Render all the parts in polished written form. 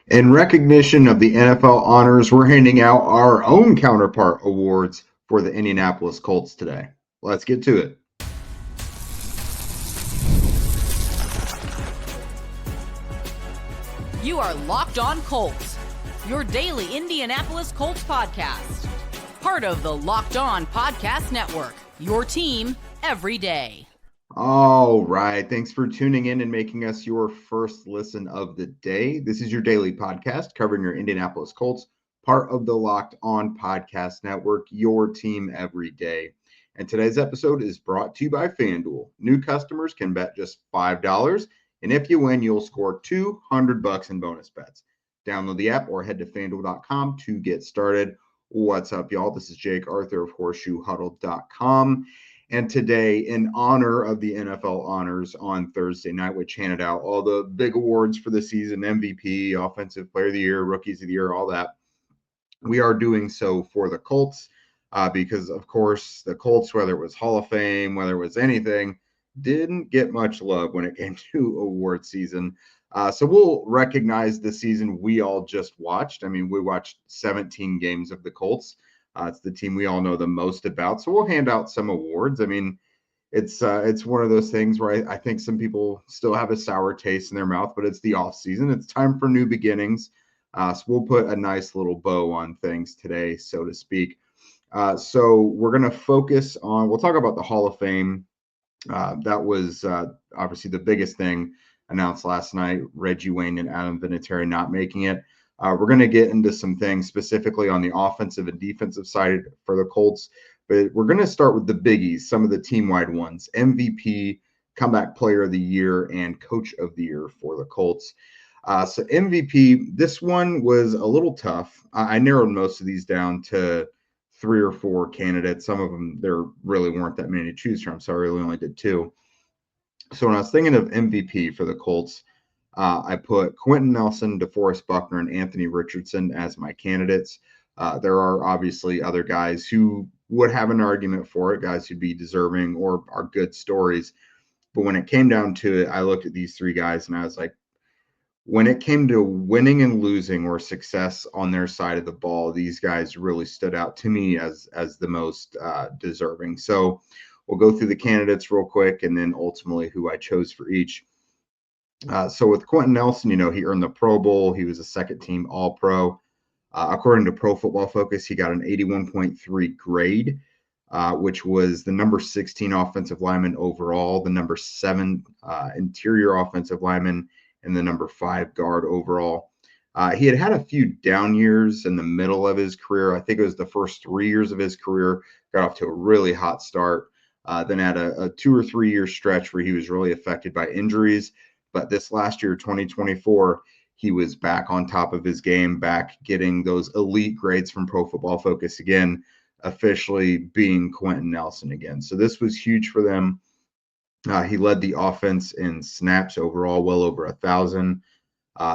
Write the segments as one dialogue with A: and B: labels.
A: In recognition of the NFL honors, we're handing out our own counterpart awards for the Indianapolis Colts today. Let's get to it.
B: You are Locked On Colts, your daily Indianapolis Colts podcast. Part of the Locked On Podcast Network, your team every day.
A: All right. Thanks for tuning in and making us your first listen of the day. This is your daily podcast covering your Indianapolis Colts, part of the Locked On Podcast Network, your team every day. And today's episode is brought to you by FanDuel. New customers can bet just $5. And if you win, you'll score $200 in bonus bets. Download the app or head to FanDuel.com to get started. What's up, y'all? This is Jake Arthur of HorseshoeHuddle.com. And today, in honor of the NFL honors on Thursday night, which handed out all the big awards for the season, MVP, Offensive Player of the Year, Rookies of the Year, all that, we are doing so for the Colts because, of course, the Colts, whether it was Hall of Fame, whether it was anything, didn't get much love when it came to award season. So we'll recognize the season we all just watched. I mean, we watched 17 games of the Colts. It's the team we all know the most about. So we'll hand out some awards. I mean, it's one of those things where I think some people still have a sour taste in their mouth, but it's the off season. It's time for new beginnings. So we'll put a nice little bow on things today, so to speak. So we're going to focus on, we'll talk about the Hall of Fame. That was obviously the biggest thing announced last night. Reggie Wayne and Adam Vinatieri not making it. We're going to get into some things specifically on the offensive and defensive side for the Colts, but we're going to start with the biggies, some of the team-wide ones: MVP, Comeback Player of the Year, and Coach of the Year for the Colts. So MVP, this one was a little tough. I narrowed most of these down to 3 or 4 candidates. Some of them, there really weren't that many to choose from, so I really only did 2. So when I was thinking of MVP for the Colts, I put Quenton Nelson, DeForest Buckner, and Anthony Richardson as my candidates. There are obviously other guys who would have an argument for it, guys who'd be deserving or are good stories. But when it came down to it, I looked at these 3 guys and I was like, when it came to winning and losing or success on their side of the ball, these guys really stood out to me as the most deserving. So we'll go through the candidates real quick and then ultimately who I chose for each. So with Quenton Nelson, he earned the Pro Bowl. He was a second-team All-Pro. According to Pro Football Focus, he got an 81.3 grade, which was the number 16 offensive lineman overall, the number 7 interior offensive lineman, and the number 5 guard overall. He had a few down years in the middle of his career. I think it was the first 3 years of his career, got off to a really hot start. Then had a 2 or 3 year stretch where he was really affected by injuries. But this last year, 2024, he was back on top of his game, back getting those elite grades from Pro Football Focus again, officially being Quenton Nelson again. So this was huge for them. He led the offense in snaps overall, well over 1,000.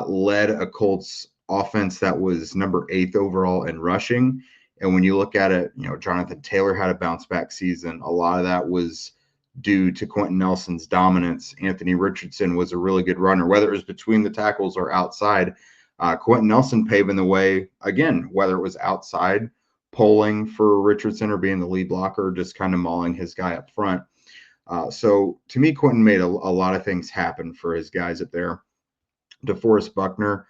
A: Led a Colts offense that was number 8th overall in rushing. And when you look at it, Jonathan Taylor had a bounce back season. A lot of that was due to Quenton Nelson's dominance. Anthony Richardson was a really good runner, whether it was between the tackles or outside. Quenton Nelson paving the way, again, whether it was outside, pulling for Richardson or being the lead blocker, just kind of mauling his guy up front. So to me, Quenton made a lot of things happen for his guys up there. DeForest Buckner,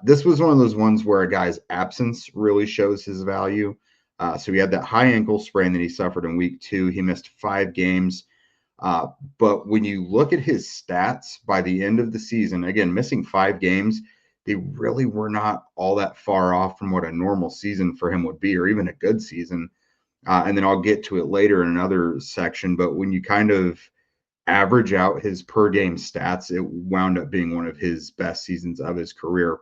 A: this was one of those ones where a guy's absence really shows his value. So he had that high ankle sprain that he suffered in week 2. He missed 5 games. But when you look at his stats by the end of the season, again, missing 5 games, they really were not all that far off from what a normal season for him would be, or even a good season. And then I'll get to it later in another section. But when you kind of average out his per game stats, it wound up being one of his best seasons of his career.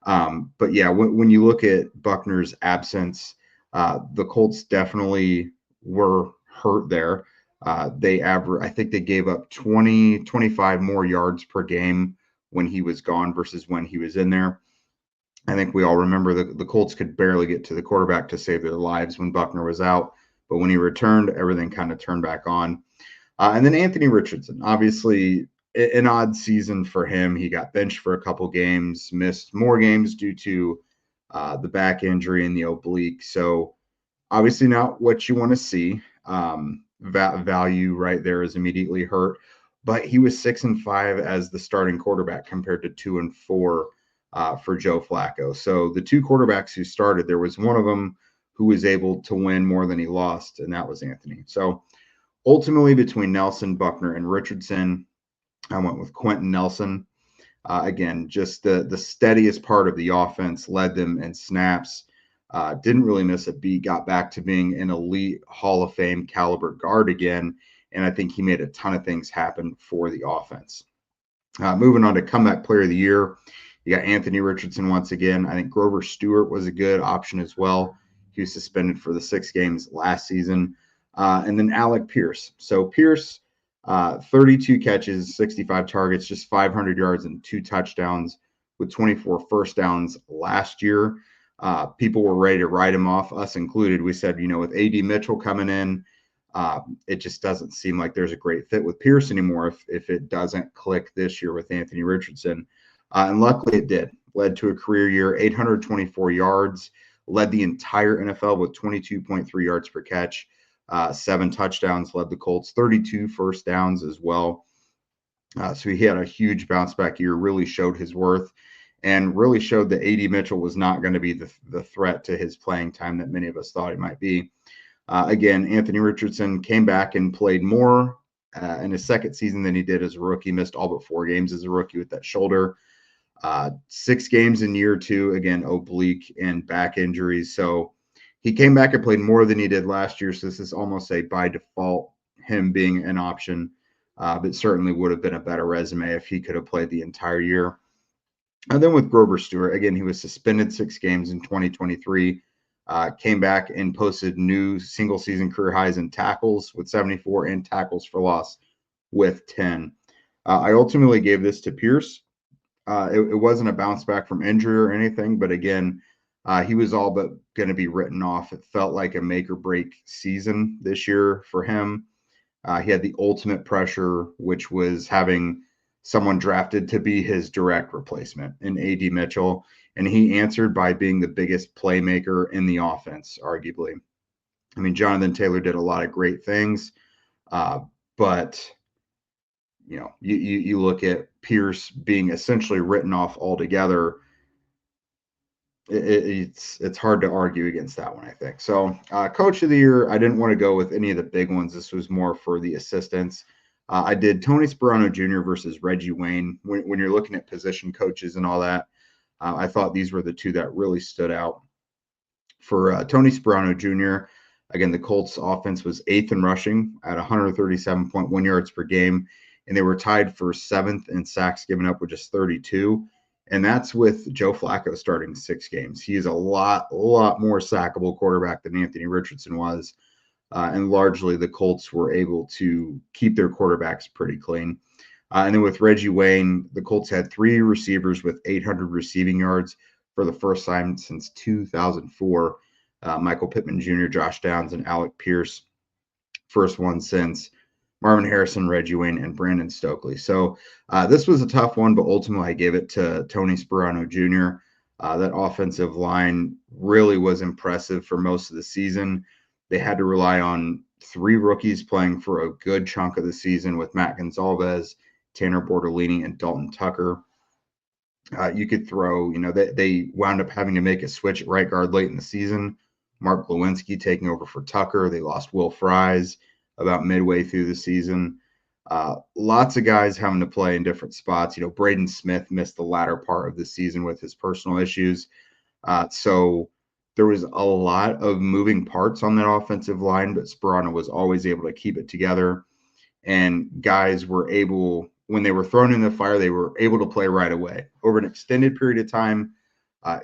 A: But yeah, when you look at Buckner's absence, the Colts definitely were hurt there. I think they gave up 25 more yards per game when he was gone versus when he was in there. I think we all remember the Colts could barely get to the quarterback to save their lives when Buckner was out. But when he returned, everything kind of turned back on. And then Anthony Richardson, obviously an odd season for him. He got benched for a couple games, missed more games due to the back injury and the oblique. So obviously not what you want to see. Value right there is immediately hurt, but he was 6-5 as the starting quarterback compared to 2-4 for Joe Flacco. So the two quarterbacks who started, there was one of them who was able to win more than he lost, and that was Anthony. So ultimately, between Nelson, Buckner, and Richardson, I went with Quenton Nelson. Again, just the steadiest part of the offense, led them in snaps, didn't really miss a beat, got back to being an elite Hall of Fame caliber guard again, and I think he made a ton of things happen for the offense. Moving on to comeback player of the year, you got Anthony Richardson once again. I think Grover Stewart was a good option as well. He was suspended for the 6 games last season. And then Alec Pierce. So Pierce, 32 catches, 65 targets, just 500 yards and 2 touchdowns with 24 first downs last year. People were ready to write him off, us included. We said, with A.D. Mitchell coming in, it just doesn't seem like there's a great fit with Pierce anymore if it doesn't click this year with Anthony Richardson. And luckily it did. Led to a career year, 824 yards, led the entire NFL with 22.3 yards per catch, 7 touchdowns, led the Colts, 32 first downs as well. So he had a huge bounce back year, really showed his worth, and really showed that A.D. Mitchell was not going to be the threat to his playing time that many of us thought he might be. Again, Anthony Richardson came back and played more in his second season than he did as a rookie. Missed all but 4 games as a rookie with that shoulder. 6 games in year 2, again, oblique and back injuries. So he came back and played more than he did last year. So this is almost a by default him being an option, but certainly would have been a better resume if he could have played the entire year. And then with Grover Stewart, again, he was suspended 6 games in 2023. Came back and posted new single season career highs in tackles with 74 and tackles for loss with 10. I ultimately gave this to Pierce. It wasn't a bounce back from injury or anything, but again, he was all but going to be written off. It felt like a make or break season this year for him. He had the ultimate pressure, which was having someone drafted to be his direct replacement in A.D. Mitchell. And he answered by being the biggest playmaker in the offense, arguably. I mean, Jonathan Taylor did a lot of great things, but you look at Pierce being essentially written off altogether. It's hard to argue against that one, I think. So, coach of the year, I didn't want to go with any of the big ones. This was more for the assistants. I did Tony Sparano Jr. versus Reggie Wayne. When you're looking at position coaches and all that, I thought these were the two that really stood out. For Tony Sparano Jr., again, the Colts offense was 8th in rushing at 137.1 yards per game, and they were tied for 7th in sacks given up with just 32. And that's with Joe Flacco starting 6 games. He is a lot more sackable quarterback than Anthony Richardson was. And largely the Colts were able to keep their quarterbacks pretty clean. And then with Reggie Wayne, the Colts had 3 receivers with 800 receiving yards for the first time since 2004. Michael Pittman Jr., Josh Downs, and Alec Pierce. First one since Marvin Harrison, Reggie Wayne, and Brandon Stokely. So this was a tough one, but ultimately I gave it to Tony Sparano Jr. That offensive line really was impressive for most of the season. They had to rely on 3 rookies playing for a good chunk of the season with Matt Gonzalez, Tanner Bortolini, and Dalton Tucker. You could throw, they wound up having to make a switch at right guard late in the season. Mark Lewinsky taking over for Tucker. They lost Will Fries about midway through the season. Lots of guys having to play in different spots. Braden Smith missed the latter part of the season with his personal issues. So there was a lot of moving parts on that offensive line, but Sparano was always able to keep it together. And guys were able, when they were thrown in the fire, they were able to play right away. Over an extended period of time,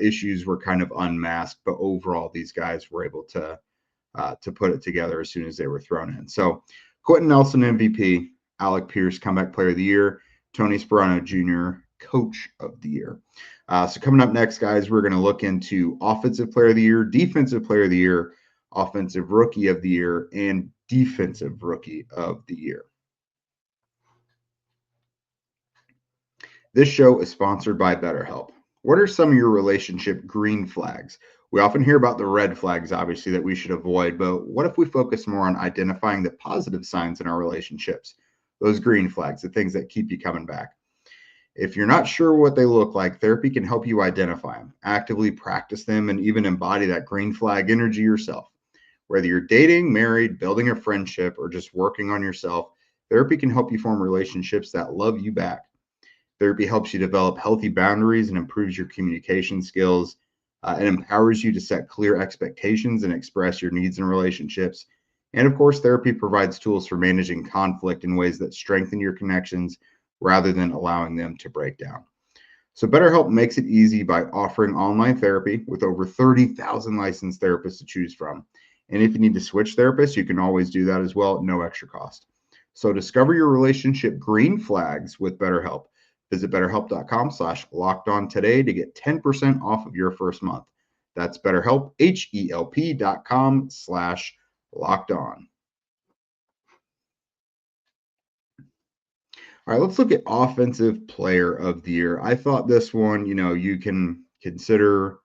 A: issues were kind of unmasked, but overall, these guys were able to put it together as soon as they were thrown in. So Quenton Nelson, MVP, Alec Pierce, Comeback Player of the Year, Tony Sparano Jr., Coach of the Year. So coming up next, guys, we're going to look into Offensive Player of the Year, Defensive Player of the Year, Offensive Rookie of the Year, and Defensive Rookie of the Year. This show is sponsored by Betterhelp. What are some of your relationship green flags? We often hear about the red flags, obviously, that we should avoid, but what if we focus more on identifying the positive signs in our relationships? Those green flags, the things that keep you coming back. If you're not sure what they look like, therapy can help you identify them, actively practice them, and even embody that green flag energy yourself. Whether you're dating, married, building a friendship, or just working on yourself, therapy can help you form relationships that love you back. Therapy helps you develop healthy boundaries and improves your communication skills. It empowers you to set clear expectations and express your needs in relationships. And of course, therapy provides tools for managing conflict in ways that strengthen your connections rather than allowing them to break down. So, BetterHelp makes it easy by offering online therapy with over 30,000 licensed therapists to choose from. And if you need to switch therapists, you can always do that as well at no extra cost. So, discover your relationship green flags with BetterHelp. Visit betterhelp.com/lockedon today to get 10% off of your first month. That's BetterHelp, HELP.com/lockedon. All right, let's look at offensive player of the year. I thought this one, you can consider,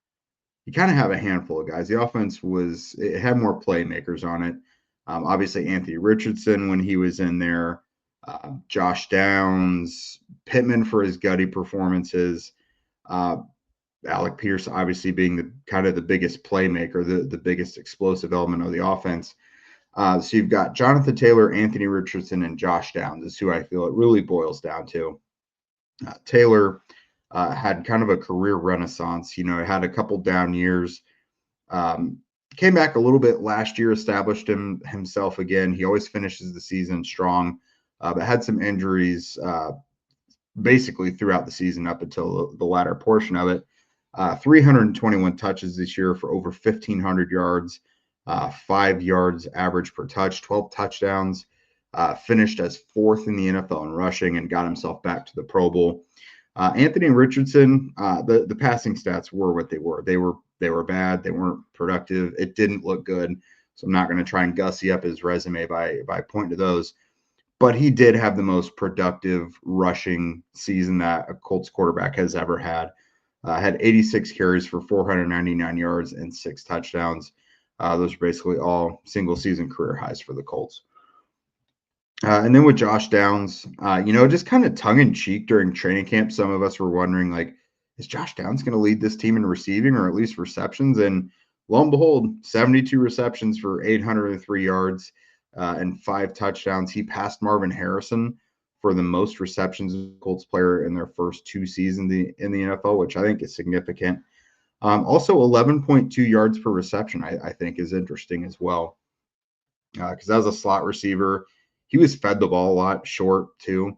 A: you kind of have a handful of guys. The offense it had more playmakers on it. Obviously, Anthony Richardson when he was in there, Josh Downs, Pittman for his gutty performances, Alec Pierce obviously being the kind of the biggest playmaker, the biggest explosive element of the offense. So you've got Jonathan Taylor, Anthony Richardson, and Josh Downs is who I feel it really boils down to. Taylor had kind of a career renaissance. Had a couple down years. Came back a little bit last year, established himself again. He always finishes the season strong, but had some injuries basically throughout the season up until the latter portion of it. 321 touches this year for over 1,500 yards. 5 yards average per touch, 12 touchdowns, finished as fourth in the NFL in rushing and got himself back to the Pro Bowl. Anthony Richardson, the passing stats were what they were. They were bad. They weren't productive. It didn't look good. So I'm not going to try and gussy up his resume by pointing to those. But he did have the most productive rushing season that a Colts quarterback has ever had. Had 86 carries for 499 yards and 6 touchdowns. Those are basically all single season career highs for the Colts. And then with Josh Downs, just kind of tongue in cheek during training camp, some of us were wondering, is Josh Downs going to lead this team in receiving or at least receptions? And lo and behold, 72 receptions for 803 yards and 5 touchdowns. He passed Marvin Harrison for the most receptions as a Colts player in their first 2 seasons in the NFL, which I think is significant. Also, 11.2 yards per reception, I think, is interesting as well. Because as a slot receiver, he was fed the ball a lot, short too.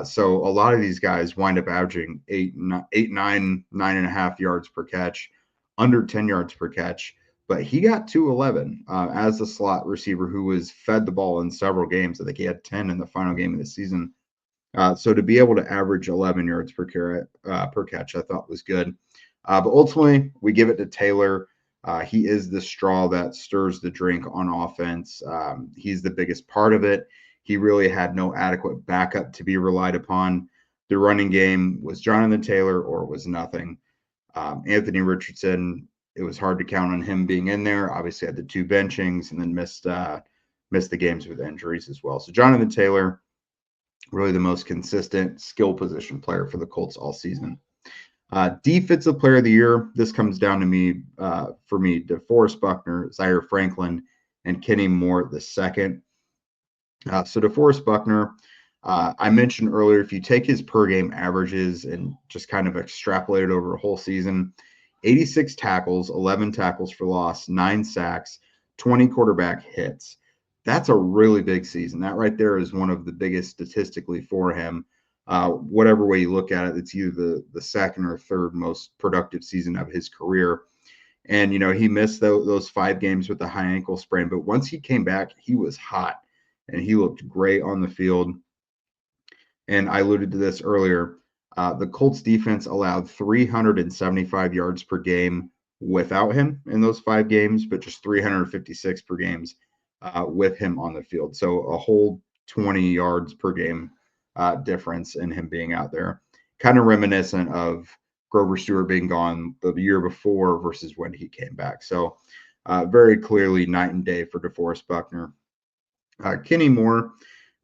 A: So a lot of these guys wind up averaging 9.5 yards per catch, under 10 yards per catch. But he got to 11 as a slot receiver who was fed the ball in several games. I think he had 10 in the final game of the season. So to be able to average 11 yards per catch, I thought was good. But ultimately, we give it to Taylor. He is the straw that stirs the drink on offense. He's the biggest part of it. He really had no adequate backup to be relied upon. The running game was Jonathan Taylor or it was nothing. Anthony Richardson, it was hard to count on him being in there. Obviously had the 2 benchings and then missed the games with injuries as well. So Jonathan Taylor, really the most consistent skill position player for the Colts all season. Defensive player of the year, this comes down to me, for me, DeForest Buckner, Zaire Franklin, and Kenny Moore II. So DeForest Buckner, I mentioned earlier, if you take his per game averages and just kind of extrapolate it over a whole season, 86 tackles, 11 tackles for loss, 9 sacks, 20 quarterback hits. That's a really big season. That right there is one of the biggest statistically for him. Whatever way you look at it, it's either the second or third most productive season of his career. And, he missed those 5 games with the high ankle sprain. But once he came back, he was hot and he looked great on the field. And I alluded to this earlier. The Colts defense allowed 375 yards per game without him in those 5 games, but just 356 per games with him on the field. So a whole 20 yards per game difference in him being out there. kind of reminiscent of Grover Stewart being gone the year before versus when he came back. So very clearly night and day for DeForest Buckner. Kenny Moore,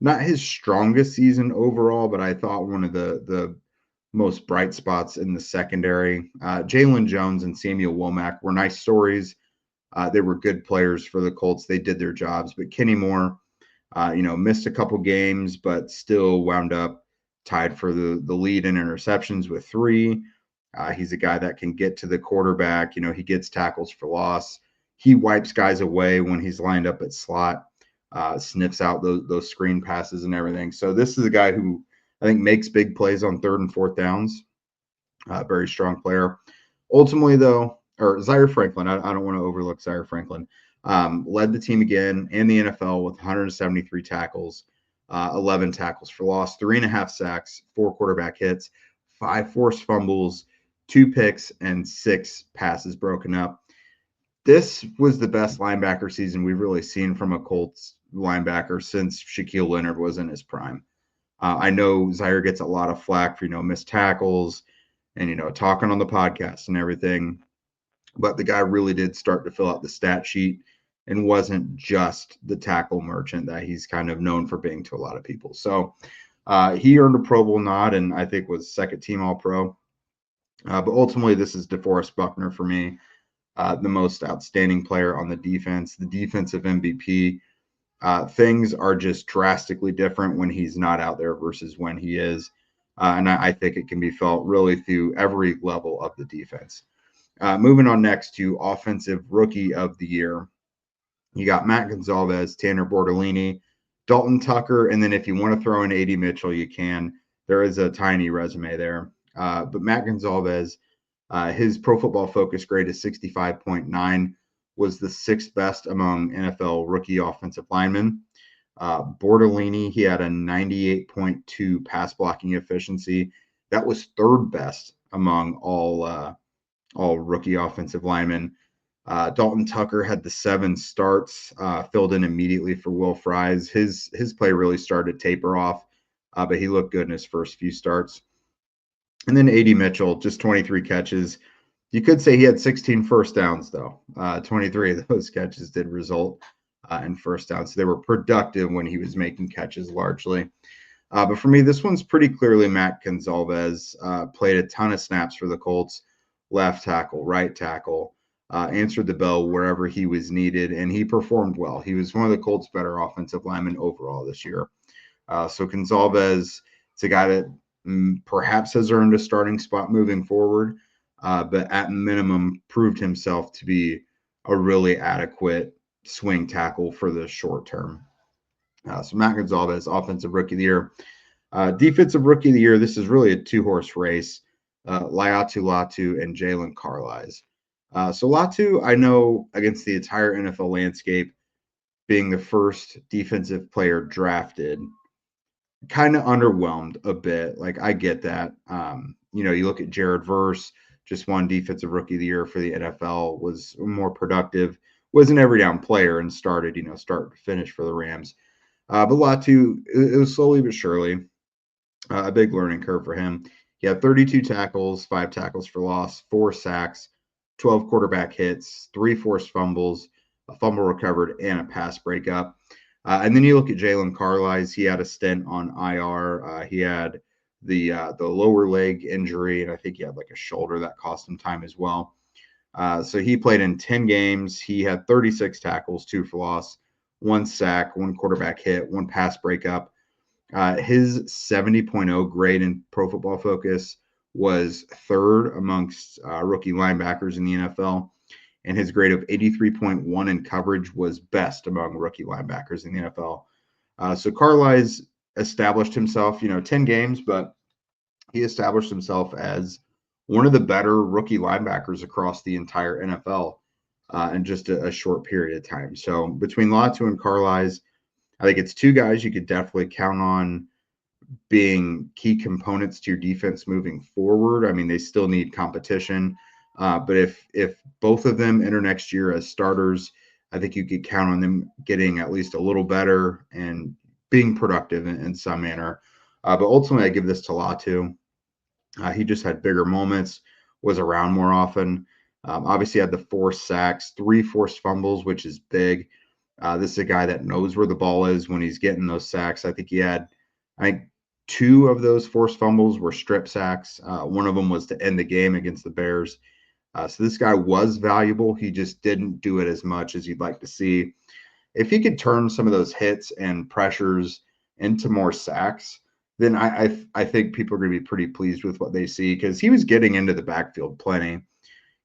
A: not his strongest season overall, but I thought one of the most bright spots in the secondary. Jalen Jones and Samuel Womack were nice stories. They were good players for the Colts. They did their jobs, but Kenny Moore, missed a couple games, but still wound up tied for the lead in interceptions with 3. He's a guy that can get to the quarterback. He gets tackles for loss. He wipes guys away when he's lined up at slot, sniffs out those screen passes and everything. So this is a guy who I think makes big plays on 3rd and 4th downs. Very strong player. Ultimately, though, or Zaire Franklin, I don't want to overlook Zaire Franklin, led the team again and the NFL with 173 tackles, 11 tackles for loss, 3.5 sacks, 4 quarterback hits, 5 forced fumbles, 2 picks, and 6 passes broken up. This was the best linebacker season we've really seen from a Colts linebacker since Shaquille Leonard was in his prime. I know Zaire gets a lot of flack for, missed tackles and, talking on the podcast and everything. But the guy really did start to fill out the stat sheet and wasn't just the tackle merchant that he's kind of known for being to a lot of people. So he earned a Pro Bowl nod and I think was 2nd team All-Pro. But ultimately, this is DeForest Buckner for me, the most outstanding player on the defense, the defensive MVP. Things are just drastically different when he's not out there versus when he is. And I think it can be felt really through every level of the defense. Moving on next to Offensive Rookie of the Year. You got Matt Gonzalez, Tanner Bortolini, Dalton Tucker, and then if you want to throw in A.D. Mitchell, you can. There is a tiny resume there. But Matt Gonzalez, his Pro Football Focus grade is 65.9, was the 6th best among NFL rookie offensive linemen. Bortolini, he had a 98.2 pass blocking efficiency. That was 3rd best among all rookie offensive linemen. Dalton Tucker had the 7 starts, filled in immediately for Will Fries. His play really started to taper off, but he looked good in his first few starts. And then A.D. Mitchell, just 23 catches. You could say he had 16 first downs, though. 23 of those catches did result in first downs. So they were productive when he was making catches largely. But for me, this one's pretty clearly Matt Gonzalez. Played a ton of snaps for the Colts, left tackle, right tackle, answered the bell wherever he was needed, and he performed well. He was one of the Colts' better offensive linemen overall this year. So Gonzalez, it's a guy that perhaps has earned a starting spot moving forward, but at minimum proved himself to be a really adequate swing tackle for the short term. So Matt Gonzalez, Offensive Rookie of the Year. Defensive Rookie of the Year, this is really a 2-horse race. Laiatu Latu and Jalen Carlisle. So Latu, I know against the entire NFL landscape, being the first defensive player drafted, kind of underwhelmed a bit. Like, I get that. You look at Jared Verse, just won Defensive Rookie of the Year for the NFL, was more productive, was an every down player and started, start to finish for the Rams. But Latu, it was slowly but surely a big learning curve for him. He had 32 tackles, 5 tackles for loss, 4 sacks, 12 quarterback hits, 3 forced fumbles, a fumble recovered, and a pass breakup. And then you look at Jalen Carlisle. He had a stint on IR. He had the lower leg injury, and I think he had like a shoulder that cost him time as well. So he played in 10 games. He had 36 tackles, 2 for loss, 1 sack, 1 quarterback hit, 1 pass breakup. His 70.0 grade in Pro Football Focus was 3rd amongst rookie linebackers in the NFL. And his grade of 83.1 in coverage was best among rookie linebackers in the NFL. So Carlisle established himself, 10 games, but he established himself as one of the better rookie linebackers across the entire NFL in just a short period of time. So between Latu and Carlisle, I think it's 2 guys you could definitely count on being key components to your defense moving forward. I mean, they still need competition. But if both of them enter next year as starters, I think you could count on them getting at least a little better and being productive in some manner. But ultimately, I give this to Latu. He just had bigger moments, was around more often. Obviously had the 4 sacks, 3 forced fumbles, which is big. This is a guy that knows where the ball is when he's getting those sacks. I think 2 of those forced fumbles were strip sacks. One of them was to end the game against the Bears. So this guy was valuable. He just didn't do it as much as you'd like to see. If he could turn some of those hits and pressures into more sacks, then I think people are going to be pretty pleased with what they see, because he was getting into the backfield plenty.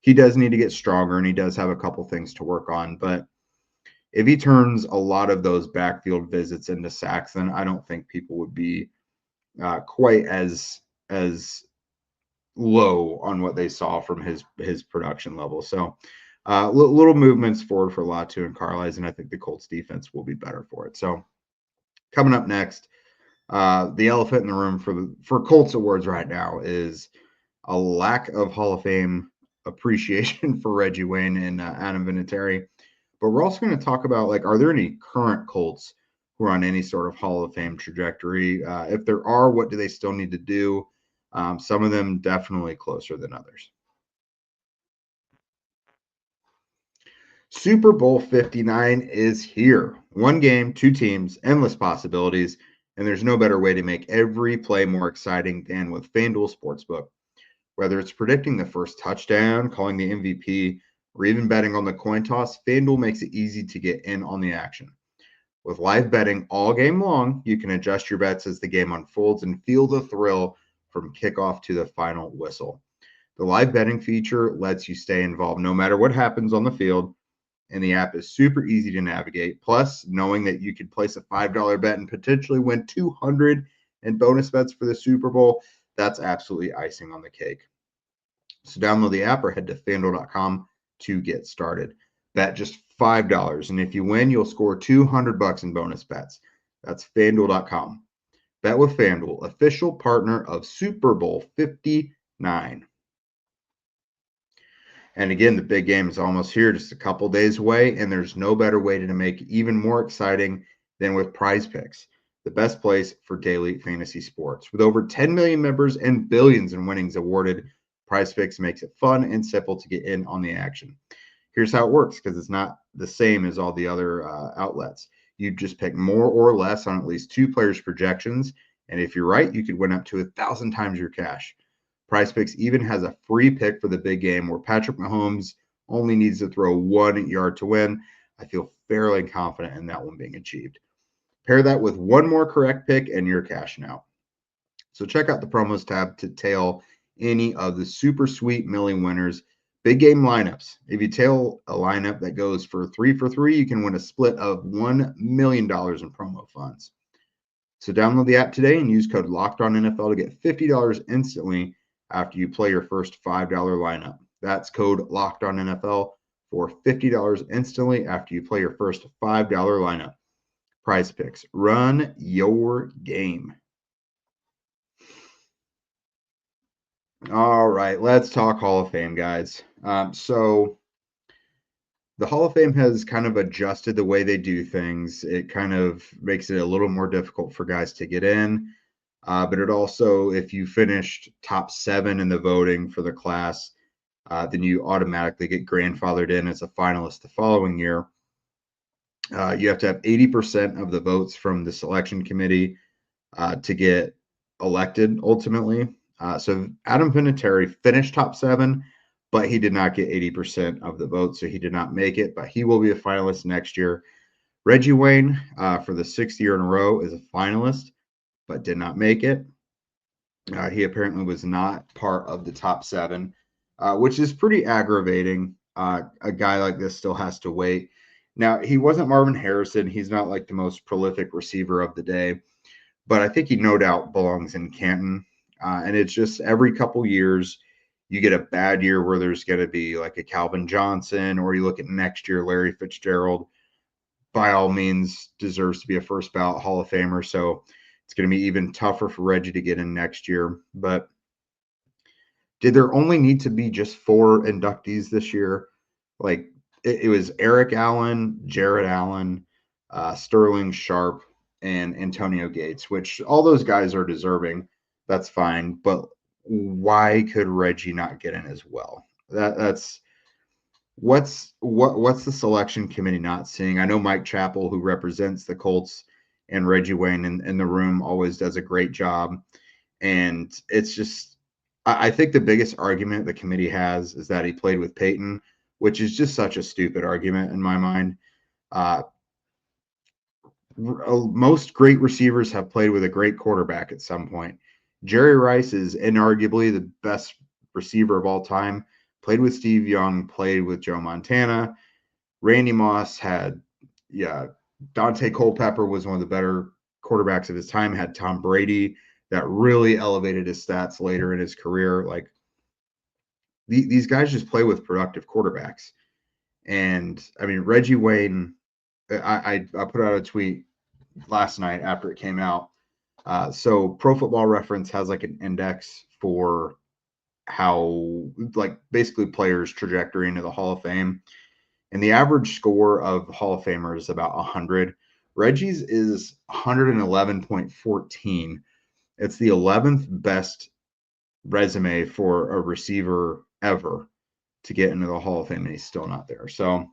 A: He does need to get stronger, and he does have a couple things to work on. But if he turns a lot of those backfield visits into sacks, then I don't think people would be quite as low on what they saw from his production level. So little movements forward for Latu and Carlisle, and I think the Colts defense will be better for it. So coming up next, the elephant in the room for Colts awards right now is a lack of Hall of Fame appreciation for Reggie Wayne and Adam Vinatieri. But we're also going to talk about, like, are there any current Colts who are on any sort of Hall of Fame trajectory? If there are, what do they still need to do? Some of them definitely closer than others. Super Bowl 59 is here. 1 game, 2 teams, endless possibilities, and there's no better way to make every play more exciting than with FanDuel Sportsbook. Whether it's predicting the first touchdown, calling the MVP, or even betting on the coin toss, FanDuel makes it easy to get in on the action. With live betting all game long, you can adjust your bets as the game unfolds and feel the thrill from kickoff to the final whistle. The live betting feature lets you stay involved no matter what happens on the field, and the app is super easy to navigate. Plus, knowing that you could place a $5 bet and potentially win $200 in bonus bets for the Super Bowl, that's absolutely icing on the cake. So download the app or head to FanDuel.com to get started. Bet just $5, and if you win, you'll score $200 in bonus bets. That's FanDuel.com. Bet with FanDuel, official partner of Super Bowl 59. And again, the big game is almost here, just a couple days away, and there's no better way to make it even more exciting than with PrizePicks, the best place for daily fantasy sports. With over 10 million members and billions in winnings awarded, PrizePicks makes it fun and simple to get in on the action. Here's how it works, because it's not the same as all the other outlets. You just pick more or less on at least 2 players' projections, and if you're right, you could win up to 1,000 times your cash. PrizePicks even has a free pick for the big game where Patrick Mahomes only needs to throw 1 yard to win. I feel fairly confident in that one being achieved. Pair that with 1 more correct pick and you're cashing out. So check out the promos tab to tail any of the super sweet milling winners. Big game lineups. If you tail a lineup that goes for 3 for 3, you can win a split of $1 million in promo funds. So download the app today and use code LOCKEDONNFL to get $50 instantly after you play your first $5 lineup. That's code LOCKEDONNFL for $50 instantly after you play your first $5 lineup. PrizePicks. Run your game. All right, let's talk Hall of Fame, guys. So the Hall of Fame has kind of adjusted the way they do things. It kind of makes it a little more difficult for guys to get in. But it also, if you finished top 7 in the voting for the class, then you automatically get grandfathered in as a finalist the following year. You have to have 80% of the votes from the selection committee to get elected ultimately. So Adam Vinatieri finished top 7, but he did not get 80% of the votes, so he did not make it, but he will be a finalist next year. Reggie Wayne, for the 6th year in a row, is a finalist, but did not make it. He apparently was not part of the top 7, which is pretty aggravating. A guy like this still has to wait. Now, he wasn't Marvin Harrison. He's not like the most prolific receiver of the day, but I think he no doubt belongs in Canton. And it's just every couple years you get a bad year where there's going to be like a Calvin Johnson, or you look at next year, Larry Fitzgerald, by all means deserves to be a first ballot Hall of Famer. So it's going to be even tougher for Reggie to get in next year. But did there only need to be just 4 inductees this year? Like it was Eric Allen, Jared Allen, Sterling Sharp, and Antonio Gates, which all those guys are deserving. That's fine. But why could Reggie not get in as well? That's what's the selection committee not seeing? I know Mike Chappell, who represents the Colts, and Reggie Wayne in the room always does a great job. And it's just, I think the biggest argument the committee has is that he played with Peyton, which is just such a stupid argument in my mind. Most great receivers have played with a great quarterback at some point. Jerry Rice is inarguably the best receiver of all time. Played with Steve Young, played with Joe Montana. Randy Moss had, Dante Culpepper was one of the better quarterbacks of his time, had Tom Brady that really elevated his stats later in his career. Like these guys just play with productive quarterbacks. And I mean, Reggie Wayne, I put out a tweet last night after it came out. So Pro Football Reference has like an index for how, like, basically players' trajectory into the Hall of Fame. And the average score of Hall of Famers is about 100. Reggie's is 111.14. It's the 11th best resume for a receiver ever to get into the Hall of Fame, and he's still not there. So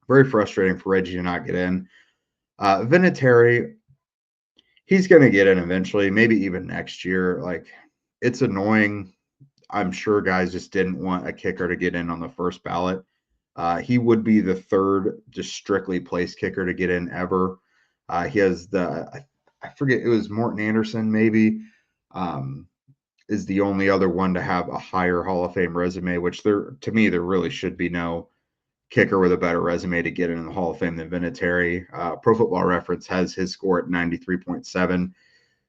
A: very frustrating for Reggie to not get in. Vinatieri, he's going to get in eventually, maybe even next year. Like, it's annoying. I'm sure guys just didn't want a kicker to get in on the first ballot. He would be the third just strictly place kicker to get in ever. He has I forget, it was Morton Anderson maybe, is the only other one to have a higher Hall of Fame resume, which to me, there really should be no kicker with a better resume to get in the Hall of Fame than Vinatieri. Pro Football Reference has his score at 93.7.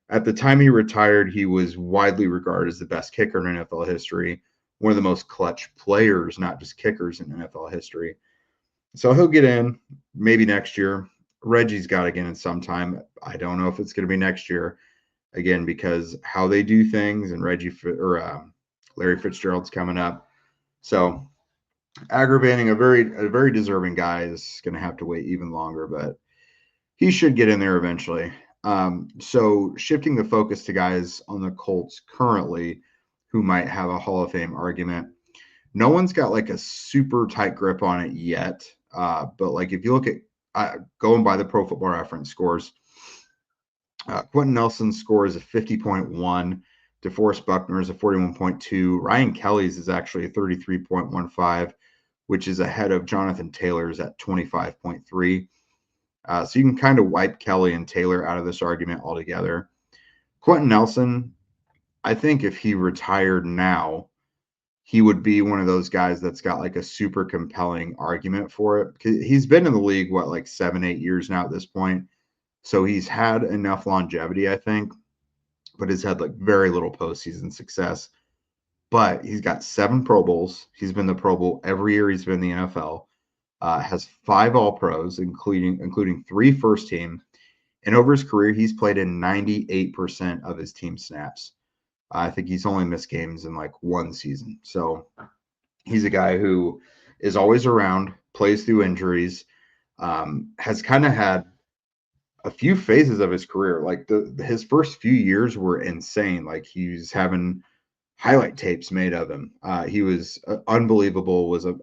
A: At the time he retired, he was widely regarded as the best kicker in NFL history, one of the most clutch players, not just kickers, in NFL history. So he'll get in maybe next year. Reggie's got to get in sometime. I don't know if it's going to be next year, again, because how they do things, and Larry Fitzgerald's coming up. So aggravating. A very deserving guy is going to have to wait even longer, but he should get in there eventually. So shifting the focus to guys on the Colts currently who might have a Hall of Fame argument. No one's got like a super tight grip on it yet. But like if you look at going by the Pro Football Reference scores, Quenton Nelson's score is a 50.1. DeForest Buckner is a 41.2. Ryan Kelly's is actually a 33.15, which is ahead of Jonathan Taylor's at 25.3. So you can kind of wipe Kelly and Taylor out of this argument altogether. Quenton Nelson, I think if he retired now, he would be one of those guys that's got like a super compelling argument for it. He's been in the league, like 7-8 years now at this point. So he's had enough longevity, I think, but has had like very little postseason success. But he's got 7 Pro Bowls. He's been the Pro Bowl every year he's been in the NFL. Has 5 All-Pros, including 3 first team. And over his career, he's played in 98% of his team snaps. I think he's only missed games in like 1 season. So he's a guy who is always around, plays through injuries, has kind of had a few phases of his career. Like his first few years were insane. Like he was having highlight tapes made of him. He was unbelievable, was a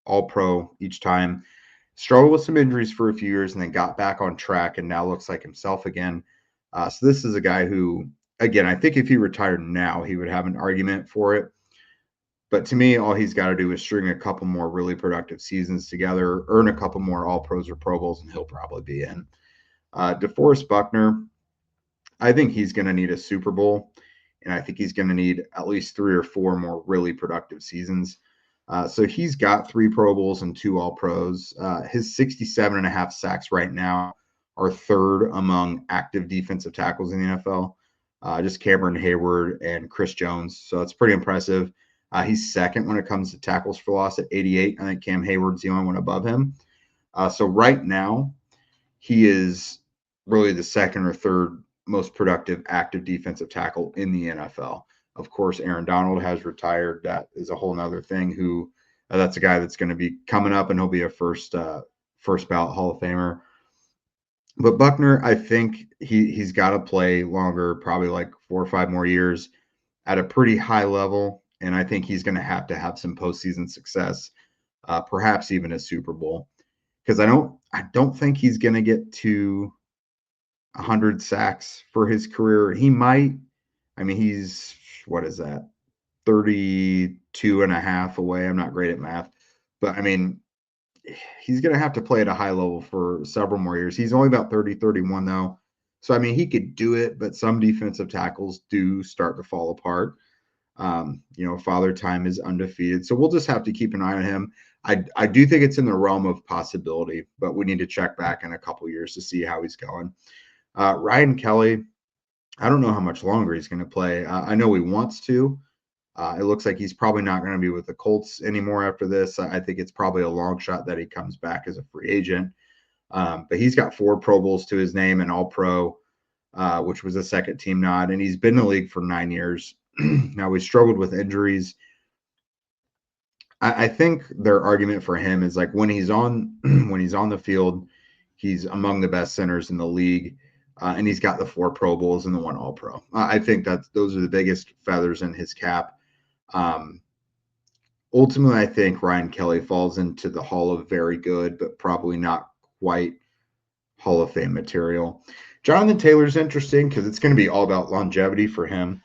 A: All-Pro each time. Struggled with some injuries for a few years and then got back on track and now looks like himself again. So this is a guy who, again, I think if he retired now, he would have an argument for it. But to me, all he's got to do is string a couple more really productive seasons together, earn a couple more All-Pros or Pro Bowls, and he'll probably be in. DeForest Buckner, I think he's going to need a Super Bowl, and I think he's going to need at least 3 or 4 more really productive seasons. So he's got 3 Pro Bowls and 2 All-Pros. His 67.5 sacks right now are 3rd among active defensive tackles in the NFL. Just Cameron Hayward and Chris Jones. So it's pretty impressive. He's 2nd when it comes to tackles for loss at 88. I think Cam Hayward's the only one above him. So right now, he is really the 2nd or 3rd most productive active defensive tackle in the NFL. Of course, Aaron Donald has retired. That is a whole nother thing. That's a guy that's going to be coming up, and he'll be a first ballot Hall of Famer. But Buckner, I think he's got to play longer, probably like 4 or 5 more years. at a pretty high level, and I think he's going to have some postseason success, perhaps even a Super Bowl, because I don't think he's going to get to 100 sacks for his career. He might. I mean, he's, what is that, 32 and a half away. I'm not great at math, but I mean, he's going to have to play at a high level for several more years. He's only about 30, 31 though. So, I mean, he could do it, but some defensive tackles do start to fall apart. Father Time is undefeated. So we'll just have to keep an eye on him. I do think it's in the realm of possibility, but we need to check back in a couple years to see how he's going. Ryan Kelly, I don't know how much longer he's going to play. I know he wants to. It looks like he's probably not going to be with the Colts anymore after this. I think it's probably a long shot that he comes back as a free agent. But he's got 4 Pro Bowls to his name and All-Pro, which was a second-team nod, and he's been in the league for 9 years. Now, we struggled with injuries. I think their argument for him is like when he's on the field, he's among the best centers in the league, and he's got the 4 Pro Bowls and the 1 All-Pro. I think those are the biggest feathers in his cap. Ultimately, I think Ryan Kelly falls into the Hall of Very Good, but probably not quite Hall of Fame material. Jonathan Taylor's interesting because it's going to be all about longevity for him.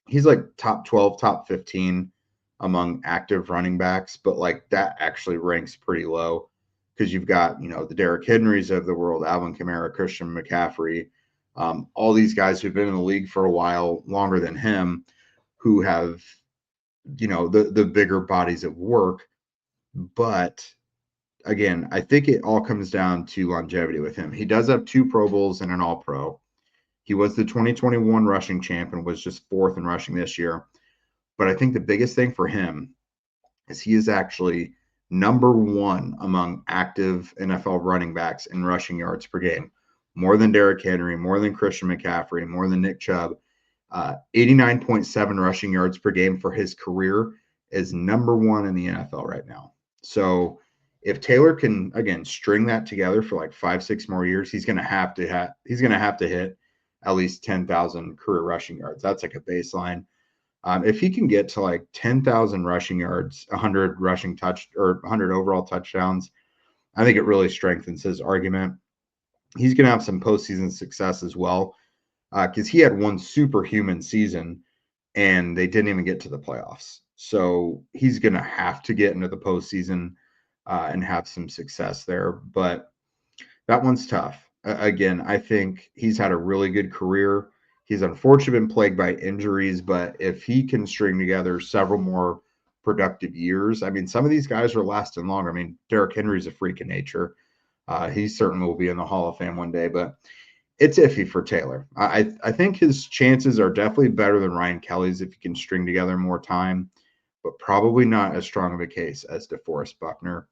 A: He's like top 12, top 15 among active running backs, but like that actually ranks pretty low because you've got, the Derrick Henrys of the world, Alvin Kamara, Christian McCaffrey, all these guys who've been in the league for a while, longer than him, who have, the bigger bodies of work. But again, I think it all comes down to longevity with him. He does have 2 Pro Bowls and an All-Pro. He was the 2021 rushing champ and was just 4th in rushing this year. But I think the biggest thing for him is he is actually number 1 among active NFL running backs in rushing yards per game. More than Derrick Henry, more than Christian McCaffrey, more than Nick Chubb. 89.7 rushing yards per game for his career is number 1 in the NFL right now. So if Taylor can, again, string that together for like 5-6 more years, he's going to have to hit at least 10,000 career rushing yards. That's like a baseline. If he can get to like 10,000 rushing yards, 100 100 overall touchdowns, I think it really strengthens his argument. He's going to have some postseason success as well because he had one superhuman season and they didn't even get to the playoffs. So he's going to have to get into the postseason and have some success there. But that one's tough. Again, I think he's had a really good career. He's unfortunately been plagued by injuries, but if he can string together several more productive years, I mean, some of these guys are lasting longer. I mean, Derrick Henry's a freak of nature. He certainly will be in the Hall of Fame one day, but it's iffy for Taylor. I think his chances are definitely better than Ryan Kelly's if he can string together more time, but probably not as strong of a case as DeForest Buckner.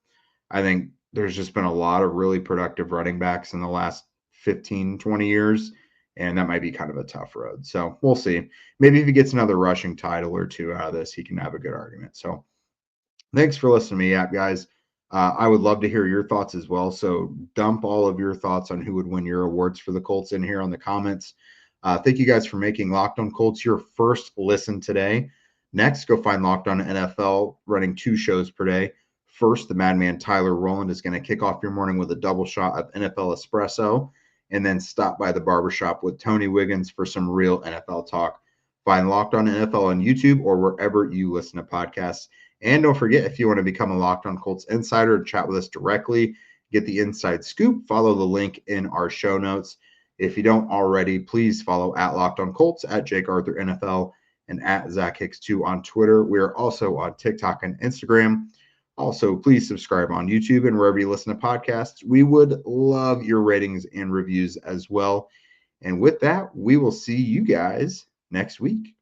A: I think there's just been a lot of really productive running backs in the last 15, 20 years, and that might be kind of a tough road. So we'll see. Maybe if he gets another rushing title or 2 out of this, he can have a good argument. So thanks for listening to me, guys. I would love to hear your thoughts as well. So dump all of your thoughts on who would win your awards for the Colts in here on the comments. Thank you guys for making Locked On Colts your first listen today. Next, go find Locked On NFL running 2 shows per day. First, the madman Tyler Rowland is going to kick off your morning with a double shot of NFL espresso, and then stop by the barbershop with Tony Wiggins for some real NFL talk. Find Locked On NFL on YouTube or wherever you listen to podcasts. And don't forget, if you want to become a Locked On Colts insider and chat with us directly, get the inside scoop, follow the link in our show notes. If you don't already, please follow at Locked On Colts, at Jake Arthur NFL, and at Zach Hicks2 on Twitter. We are also on TikTok and Instagram. Also, please subscribe on YouTube and wherever you listen to podcasts. We would love your ratings and reviews as well. And with that, we will see you guys next week.